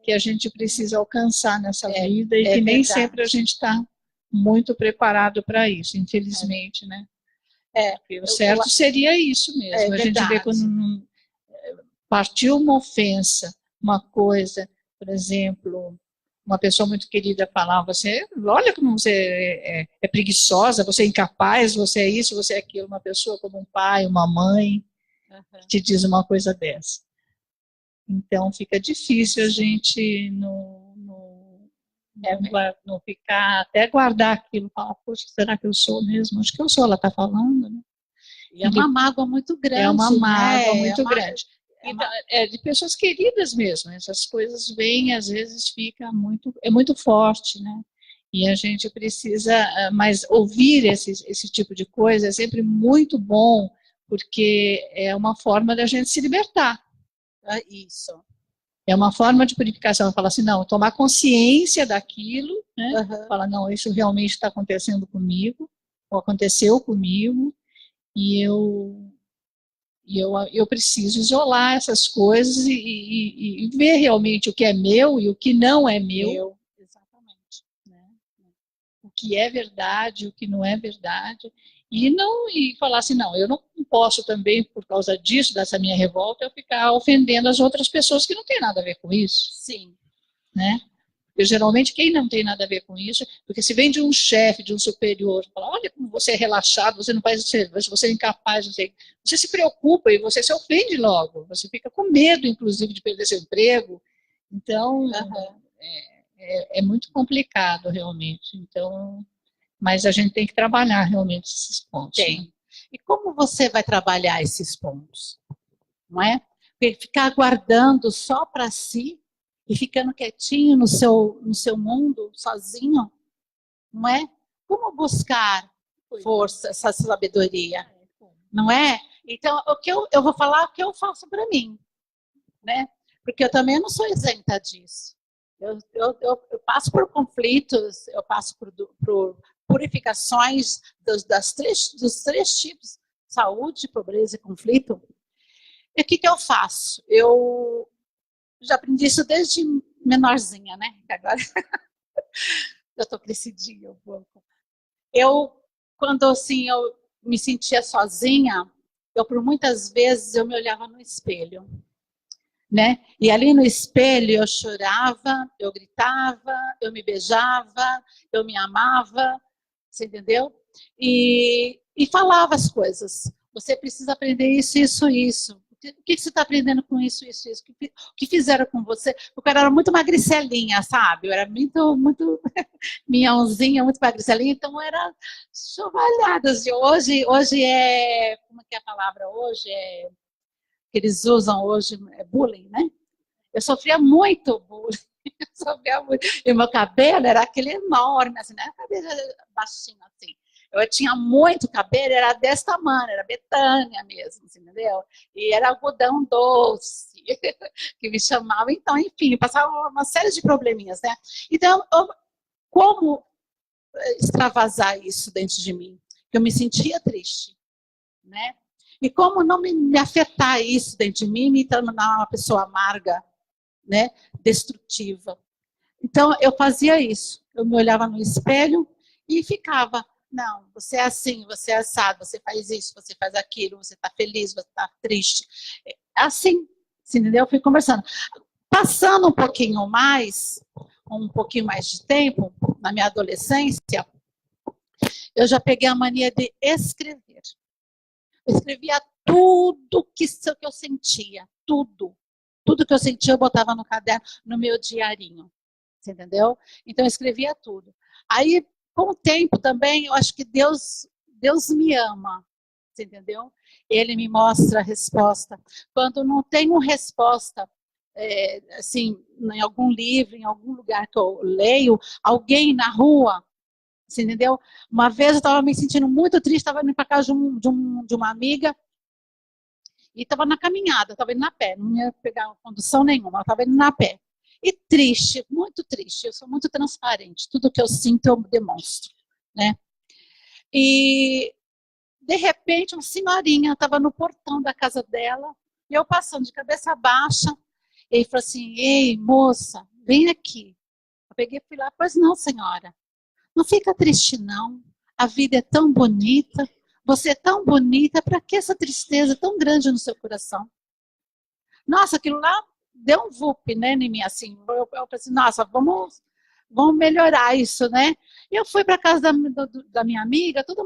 a gente precisa alcançar nessa vida e que nem sempre a gente está muito preparado para isso, infelizmente, né? Porque o certo seria isso mesmo. A gente vê quando partiu uma ofensa, uma coisa, por exemplo, uma pessoa muito querida falar, olha como você é preguiçosa, você é incapaz, você é isso, você é aquilo. Uma pessoa como um pai, uma mãe, que te diz uma coisa dessa. Então fica difícil a gente não ficar, até guardar aquilo, falar, poxa, será que eu sou mesmo? Acho que eu sou, ela está falando, né? E é uma mágoa muito grande. É uma mágoa muito grande. Então, de pessoas queridas mesmo. Essas coisas vêm, às vezes fica muito forte, né? E a gente precisa, mas ouvir esse tipo de coisa é sempre muito bom, porque é uma forma da gente se libertar. Isso. É uma forma de purificação. Falar assim, não, tomar consciência daquilo, né? Uhum. Falar, não, isso realmente está acontecendo comigo, ou aconteceu comigo, e eu preciso isolar essas coisas e ver realmente o que é meu e o que não é meu. Exatamente. Né? O que é verdade, o que não é verdade. E falar assim, não, eu não posso também, por causa disso, dessa minha revolta, eu ficar ofendendo as outras pessoas que não tem nada a ver com isso. Sim. Né? Porque geralmente quem não tem nada a ver com isso, porque se vem de um chefe, de um superior, fala, olha como você é relaxado, você não faz isso, você é incapaz, não sei. Você se preocupa e você se ofende logo, você fica com medo, inclusive, de perder seu emprego. Então, é muito complicado, realmente. Então, mas a gente tem que trabalhar realmente esses pontos. Tem. Né? E como você vai trabalhar esses pontos? Não é? Porque ficar guardando só para si e ficando quietinho no seu mundo, sozinho, não é? Como buscar força, essa sabedoria? Não é? Então, eu vou falar o que eu faço para mim, né? Porque eu também não sou isenta disso. Eu passo por conflitos, eu passo por purificações dos três tipos, saúde, pobreza e conflito. E o que eu faço? Eu já aprendi isso desde menorzinha, né? Agora eu estou crescidinha um pouco. Quando assim, eu me sentia sozinha, por muitas vezes eu me olhava no espelho, né? E ali no espelho eu chorava, eu gritava, eu me beijava, eu me amava, você entendeu? E falava as coisas. Você precisa aprender isso, isso, isso. O que você está aprendendo com isso, isso, isso? O que fizeram com você? Porque eu era muito magricelinha, sabe? Eu era muito minhãozinha, muito magricelinha, então era chovalhadas. Hoje é, como é que é a palavra hoje? Que eles usam hoje, é bullying, né? Eu sofria muito bullying. Sofria muito. E meu cabelo era aquele enorme, assim, não era cabelo baixinho assim. Eu tinha muito cabelo, era desse tamanho, era Betânia mesmo, assim, entendeu? E era algodão doce, que me chamava. Então, enfim, passava uma série de probleminhas, né? Então, como extravasar isso dentro de mim? Eu me sentia triste, né? E como não me afetar isso dentro de mim, me tornar uma pessoa amarga, né? Destrutiva. Então, eu fazia isso. Eu me olhava no espelho e ficava, não, você é assim, você é assado, você faz isso, você faz aquilo, você está feliz, você está triste. Assim, entendeu? Eu fui conversando. Passando um pouquinho mais de tempo, na minha adolescência, eu já peguei a mania de escrever. Eu escrevia tudo que eu sentia, tudo. Tudo que eu sentia eu botava no caderno, no meu diarinho. Você entendeu? Então eu escrevia tudo. Aí, com o tempo também, eu acho que Deus me ama. Você entendeu? Ele me mostra a resposta. Quando não tenho resposta, assim, em algum livro, em algum lugar que eu leio, alguém na rua, você entendeu? Uma vez eu estava me sentindo muito triste, estava indo para casa de uma amiga, e estava na caminhada, estava indo na pé, não ia pegar condução nenhuma, estava indo na pé. E triste, muito triste, eu sou muito transparente, tudo que eu sinto eu demonstro, né? E, de repente, uma senhorinha estava no portão da casa dela, e eu passando de cabeça baixa, e ele falou assim, ei, moça, vem aqui. Eu peguei e fui lá, pois não, senhora, não fica triste não, a vida é tão bonita, você é tão bonita, para que essa tristeza tão grande no seu coração? Nossa, aquilo lá deu um vup, né, em mim, assim, eu pensei, nossa, vamos melhorar isso, né? E eu fui para casa da minha amiga, tudo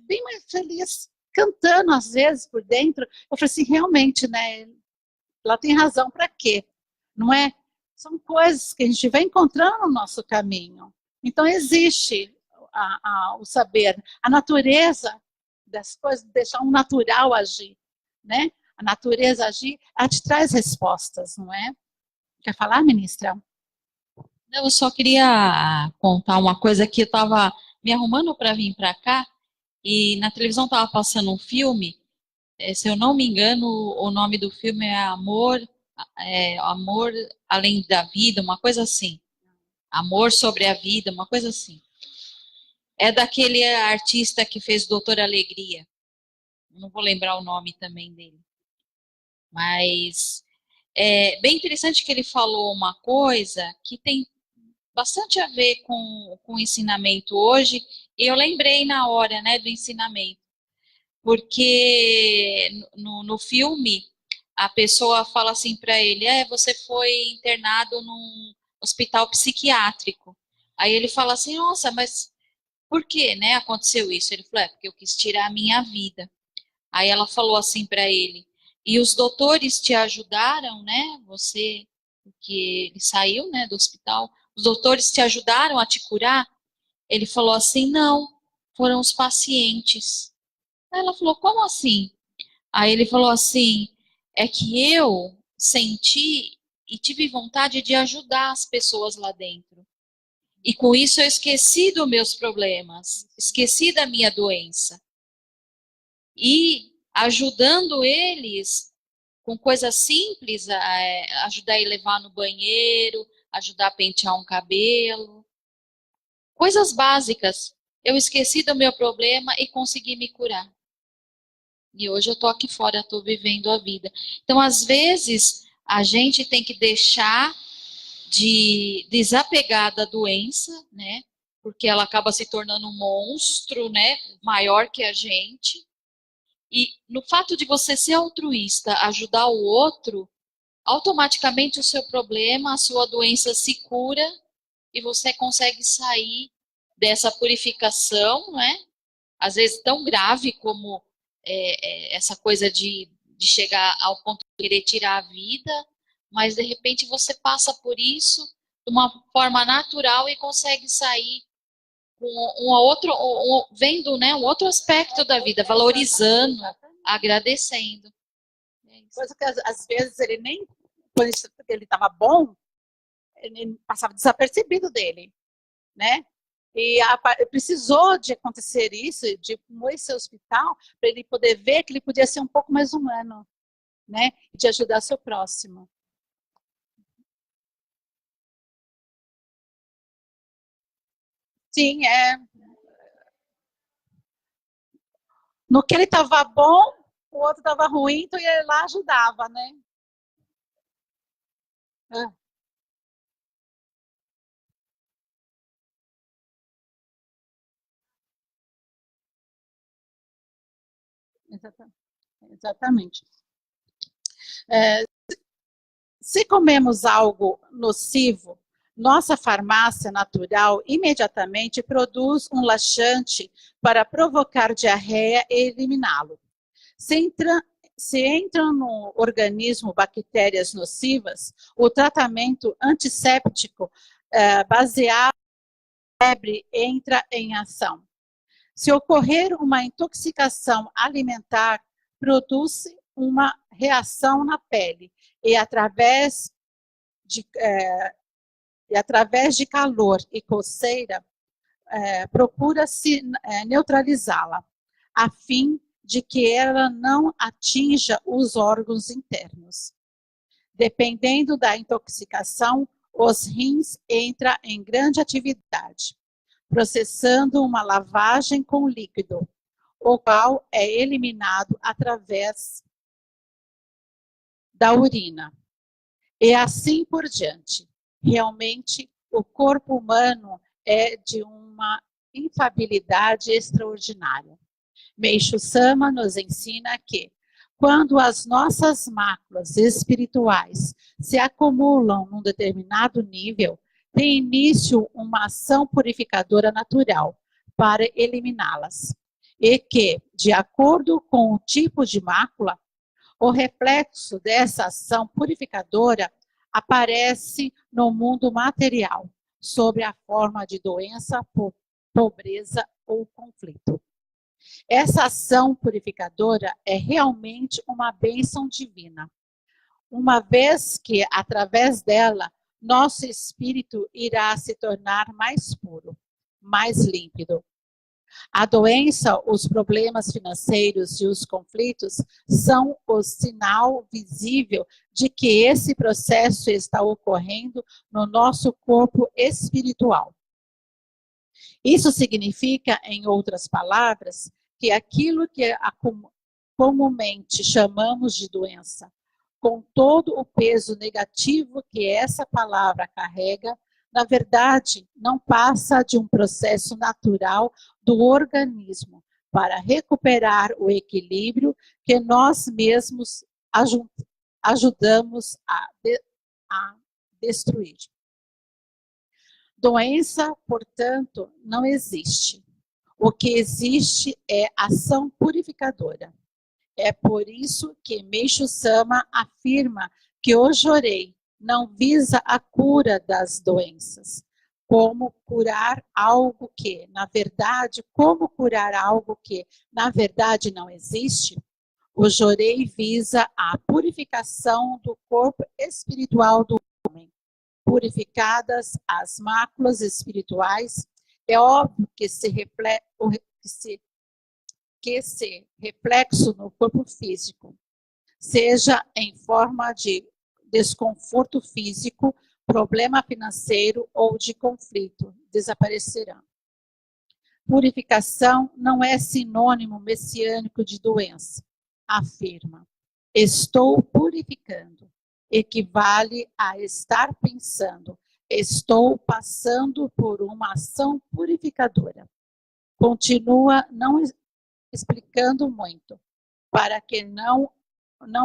bem mais feliz, cantando às vezes por dentro. Eu falei assim, realmente, né, ela tem razão, para quê? Não é? São coisas que a gente vai encontrando no nosso caminho. Então, existe o saber, a natureza das coisas, deixar um natural agir, né? A natureza agir, ela te traz respostas, não é? Quer falar, ministra? Eu só queria contar uma coisa que eu estava me arrumando para vir para cá e na televisão estava passando um filme, se eu não me engano, o nome do filme é Amor Além da Vida, uma coisa assim. Amor sobre a Vida, uma coisa assim. É daquele artista que fez Doutor Alegria. Não vou lembrar o nome também dele. Mas é bem interessante que ele falou uma coisa que tem bastante a ver com o ensinamento hoje, e eu lembrei na hora, né, do ensinamento, porque no filme a pessoa fala assim para ele, você foi internado num hospital psiquiátrico. Aí ele fala assim, nossa, mas por que, né, aconteceu isso? Ele falou, porque eu quis tirar a minha vida. Aí ela falou assim para ele, e os doutores te ajudaram, né, você, porque ele saiu, né, do hospital, os doutores te ajudaram a te curar? Ele falou assim, não, foram os pacientes. Aí ela falou, como assim? Aí ele falou assim, é que eu senti e tive vontade de ajudar as pessoas lá dentro. E com isso eu esqueci dos meus problemas, esqueci da minha doença. E ajudando eles com coisas simples, ajudar a levar no banheiro, ajudar a pentear um cabelo, coisas básicas. Eu esqueci do meu problema e consegui me curar. E hoje eu estou aqui fora, estou vivendo a vida. Então, às vezes, a gente tem que deixar de desapegar da doença, né? Porque ela acaba se tornando um monstro, né? Maior que a gente. E no fato de você ser altruísta, ajudar o outro, automaticamente o seu problema, a sua doença se cura e você consegue sair dessa purificação, né? Às vezes tão grave como essa coisa de de chegar ao ponto de querer tirar a vida, mas de repente você passa por isso de uma forma natural e consegue sair com vendo, né, um outro aspecto da vida, valorizando, agradecendo. Coisa que às vezes ele nem, quando ele estava bom, ele passava desapercebido dele, né? E precisou de acontecer isso, de esse hospital, para ele poder ver que ele podia ser um pouco mais humano, né? De ajudar seu próximo. Sim, no que ele estava bom, o outro estava ruim, então ele lá ajudava, né? Exatamente. Se comemos algo nocivo, nossa farmácia natural imediatamente produz um laxante para provocar diarreia e eliminá-lo. Se entram no organismo bactérias nocivas, o tratamento antisséptico baseado na febre entra em ação. Se ocorrer uma intoxicação alimentar, produz uma reação na pele e através de calor e coceira, procura-se neutralizá-la, a fim de que ela não atinja os órgãos internos. Dependendo da intoxicação, os rins entram em grande atividade, processando uma lavagem com líquido, o qual é eliminado através da urina. E assim por diante. Realmente, o corpo humano é de uma infabilidade extraordinária. Meishu Sama nos ensina que, quando as nossas máculas espirituais se acumulam num determinado nível, tem início uma ação purificadora natural para eliminá-las. E que, de acordo com o tipo de mácula, o reflexo dessa ação purificadora aparece no mundo material, sob a forma de doença, pobreza ou conflito. Essa ação purificadora é realmente uma bênção divina, uma vez que, através dela, nosso espírito irá se tornar mais puro, mais límpido. A doença, os problemas financeiros e os conflitos são o sinal visível de que esse processo está ocorrendo no nosso corpo espiritual. Isso significa, em outras palavras, que aquilo que comumente chamamos de doença, com todo o peso negativo que essa palavra carrega, na verdade, não passa de um processo natural do organismo para recuperar o equilíbrio que nós mesmos ajudamos a destruir. Doença, portanto, não existe. O que existe é ação purificadora. É por isso que Meishu Sama afirma que o Jorei não visa a cura das doenças, como curar algo que, na verdade, não existe. O Jorei visa a purificação do corpo espiritual do homem. Purificadas as máculas espirituais, é óbvio que esse reflexo no corpo físico, seja em forma de desconforto físico, problema financeiro ou de conflito, desaparecerão. Purificação não é sinônimo messiânico de doença, afirma. Estou purificando. Equivale a estar pensando. Estou passando por uma ação purificadora. Continua não explicando muito, para quem não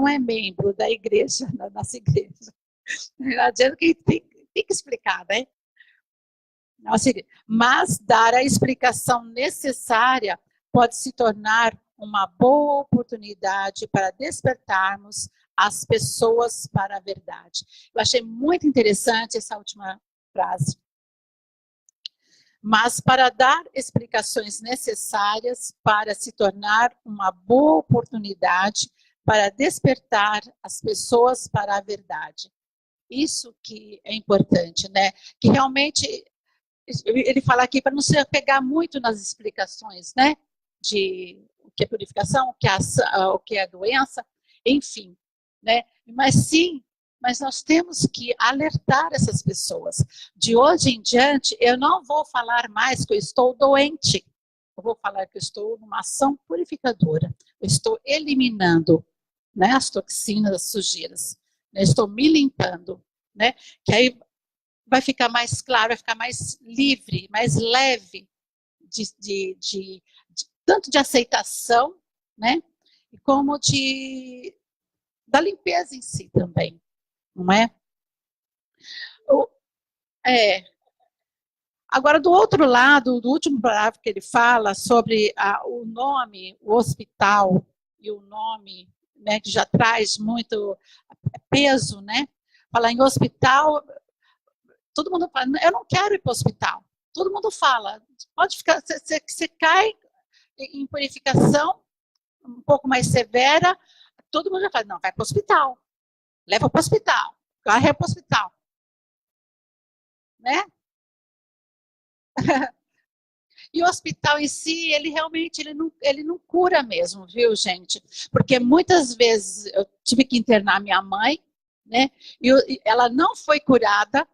é membro da igreja, da nossa igreja. Não adianta que tem que explicar, né? Mas dar a explicação necessária pode se tornar uma boa oportunidade para despertarmos as pessoas para a verdade. Eu achei muito interessante essa última frase. Mas para dar explicações necessárias para se tornar uma boa oportunidade para despertar as pessoas para a verdade. Isso que é importante, né? Que realmente, ele fala aqui para não se apegar muito nas explicações, né? De o que é purificação, o que é doença, enfim, né? Mas nós temos que alertar essas pessoas. De hoje em diante, eu não vou falar mais que eu estou doente. Eu vou falar que eu estou numa ação purificadora. Eu estou eliminando, né, as toxinas, as sujeiras. Eu estou me limpando. Né? Que aí vai ficar mais claro, vai ficar mais livre, mais leve, tanto de aceitação, né? Como da limpeza em si também. Não é? Agora, do outro lado, do último parágrafo que ele fala sobre o nome, o hospital, e o nome, né, que já traz muito peso, né? Falar em hospital, todo mundo fala, eu não quero ir para o hospital. Todo mundo fala, pode ficar, você cai em purificação um pouco mais severa, todo mundo já fala, não, vai para o hospital. Leva para o hospital, carrega para o hospital. Né? E o hospital em si, ele realmente ele não cura mesmo, viu, gente? Porque muitas vezes eu tive que internar minha mãe, né? E ela não foi curada.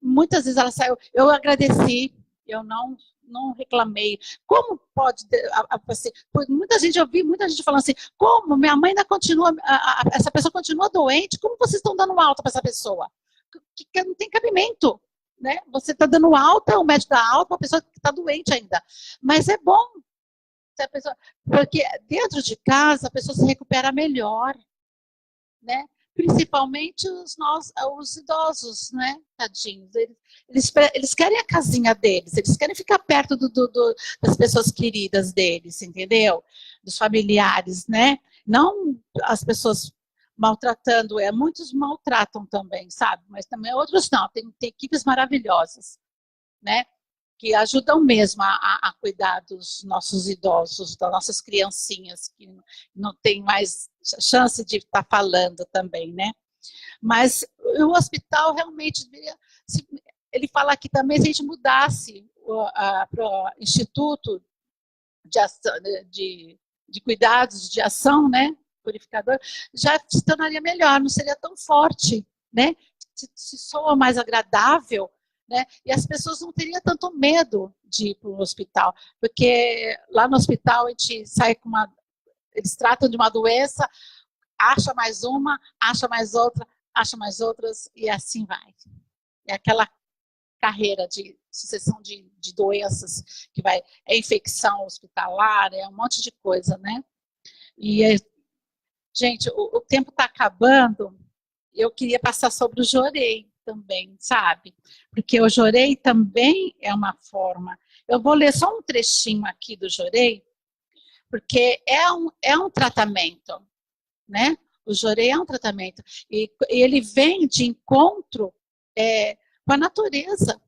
Muitas vezes ela saiu, eu agradeci, eu não reclamei. Como pode, assim, muita gente, eu vi muita gente falando assim, como minha mãe ainda continua, essa pessoa continua doente, como vocês estão dando alta para essa pessoa? Que não tem cabimento, né? Você está dando alta, o médico dá alta para uma pessoa que está doente ainda. Mas é bom, se a pessoa, porque dentro de casa a pessoa se recupera melhor, né? Principalmente os idosos, né, tadinhos. Eles querem a casinha deles, eles querem ficar perto das pessoas queridas deles, entendeu? Dos familiares, né? Não as pessoas maltratando, muitos maltratam também, sabe? Mas também outros não, tem equipes maravilhosas, né? Que ajudam mesmo a cuidar dos nossos idosos, das nossas criancinhas, que não tem mais chance de estar falando também, né? Mas o hospital realmente, ele fala aqui também, se a gente mudasse para o Instituto de Cuidados de Ação, né? Purificador, já se tornaria melhor, não seria tão forte, né? Se soa mais agradável, né? E as pessoas não teriam tanto medo de ir para o hospital, porque lá no hospital a gente sai com eles tratam de uma doença, acha mais uma, acha mais outra, acha mais outras, e assim vai. É aquela carreira de sucessão de doenças que vai, infecção hospitalar, um monte de coisa, né? E, gente, o tempo está acabando, eu queria passar sobre o Jorei também, sabe? Porque o Jorei também é uma forma. Eu vou ler só um trechinho aqui do Jorei, porque é um tratamento, né? O Jorei é um tratamento. E ele vem de encontro com a natureza,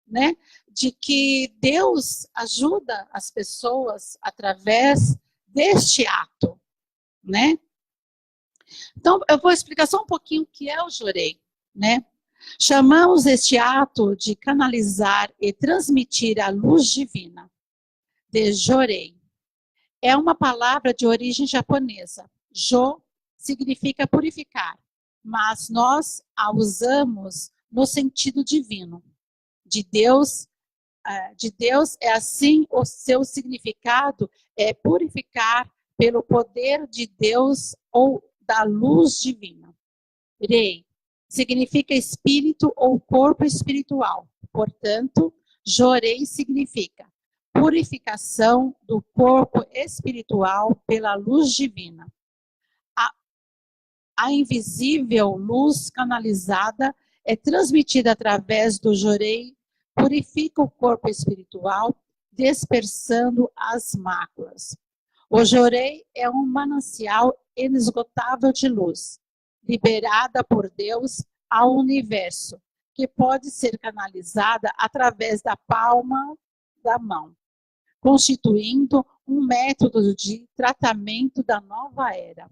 né? De que Deus ajuda as pessoas através deste ato, né? Então, eu vou explicar só um pouquinho o que é o Jorei, né? Chamamos este ato de canalizar e transmitir a luz divina, de Jorei. É uma palavra de origem japonesa. Jo significa purificar, mas nós a usamos no sentido divino. De Deus é assim, o seu significado é purificar pelo poder de Deus ou da luz divina. Rei significa espírito ou corpo espiritual. Portanto, Jorei significa purificação do corpo espiritual pela luz divina. A invisível luz canalizada é transmitida através do Jorei, purifica o corpo espiritual, dispersando as máculas. O Jorei é um manancial inesgotável de luz, liberada por Deus ao universo, que pode ser canalizada através da palma da mão, constituindo um método de tratamento da nova era.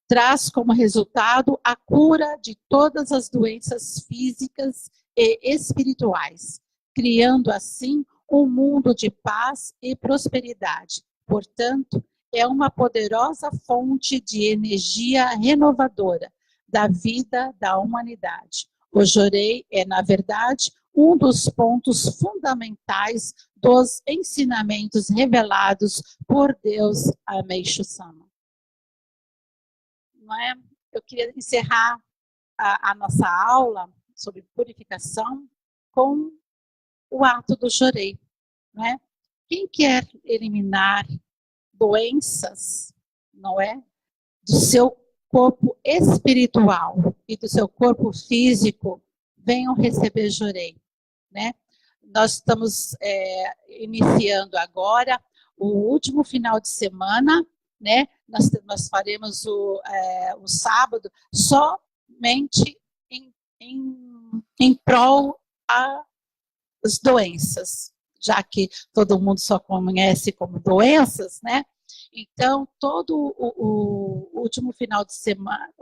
Traz como resultado a cura de todas as doenças físicas e espirituais, criando assim um mundo de paz e prosperidade. Portanto, é uma poderosa fonte de energia renovadora da vida da humanidade. O Jorei é, na verdade, um dos pontos fundamentais dos ensinamentos revelados por Deus a Meishu Sama. Não é? Eu queria encerrar a nossa aula sobre purificação com o ato do Jorei. Não é? Quem quer eliminar doenças, não é, do seu corpo espiritual e do seu corpo físico, venham receber Jorei, né? Nós estamos iniciando agora o último final de semana, né? Nós faremos o sábado somente em prol das doenças, já que todo mundo só conhece como doenças, né? Então, todo o último final de semana,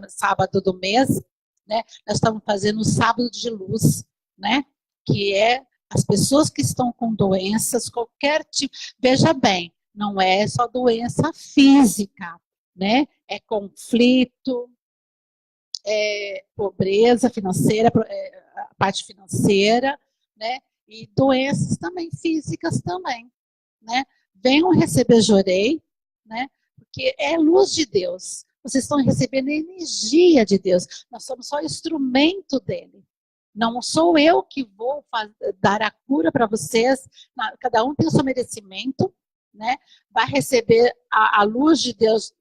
sábado do mês, né? Nós estamos fazendo o sábado de luz, né? Que é as pessoas que estão com doenças, qualquer tipo. Veja bem, não é só doença física, né? É conflito, pobreza financeira, a parte financeira, né? E doenças também físicas também, né? Venham receber Jorei, né? Porque é luz de Deus. Vocês estão recebendo energia de Deus. Nós somos só instrumento dele. Não sou eu que vou dar a cura para vocês. Cada um tem o seu merecimento, né? Vai receber a luz de Deus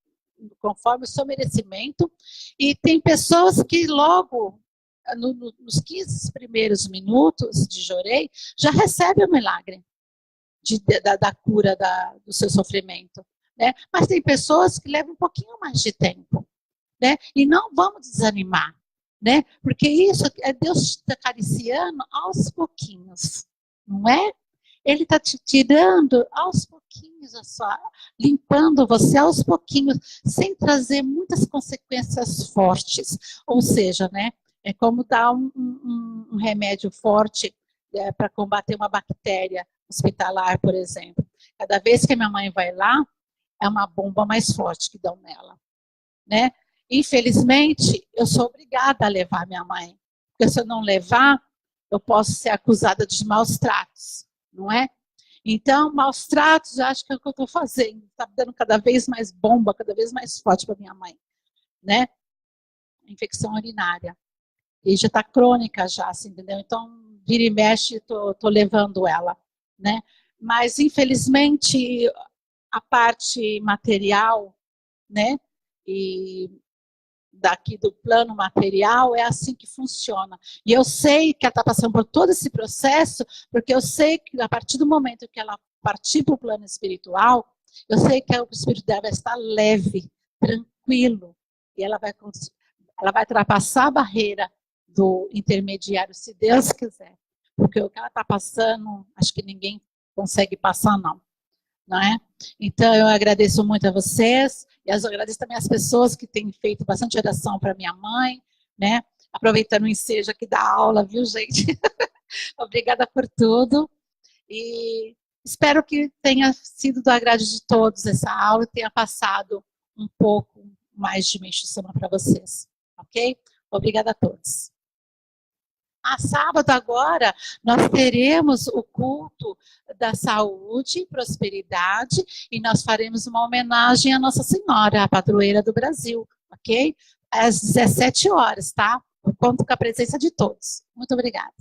conforme o seu merecimento. E tem pessoas que logo, nos 15 primeiros minutos de Jorei, já recebem o milagre da cura do seu sofrimento. Né? Mas tem pessoas que levam um pouquinho mais de tempo. Né? E não vamos desanimar. Né? Porque isso é Deus te acariciando aos pouquinhos. Não é? Ele está te tirando aos pouquinhos, limpando você aos pouquinhos, sem trazer muitas consequências fortes. Ou seja, né? É como dar um remédio forte para combater uma bactéria hospitalar, por exemplo. Cada vez que a minha mãe vai lá, é uma bomba mais forte que dão nela. Né? Infelizmente, eu sou obrigada a levar minha mãe. Porque se eu não levar, eu posso ser acusada de maus tratos. Não é? Então, maus tratos, eu acho que é o que eu estou fazendo. Está dando cada vez mais bomba, cada vez mais forte para minha mãe. Né? Infecção urinária. E já está crônica já, assim, entendeu? Então, vira e mexe, estou levando ela. Né? Mas, infelizmente, a parte material, né? E daqui do plano material, é assim que funciona. E eu sei que ela está passando por todo esse processo, porque eu sei que a partir do momento que ela partir para o plano espiritual, eu sei que o espírito dela vai estar leve, tranquilo, e ela vai ultrapassar a barreira do intermediário, se Deus quiser. Porque o que ela está passando, acho que ninguém consegue passar, não. Não é? Então, eu agradeço muito a vocês, e eu agradeço também as pessoas que têm feito bastante oração para minha mãe, né? Aproveitando o ensejo aqui da aula, viu, gente? Obrigada por tudo, e espero que tenha sido do agrado de todos essa aula, e tenha passado um pouco mais de Meishu Sama para vocês, ok? Obrigada a todos. Sábado agora, nós teremos o culto da saúde e prosperidade, e nós faremos uma homenagem à Nossa Senhora, a padroeira do Brasil, ok? Às 17 horas, tá? Eu conto com a presença de todos. Muito obrigada.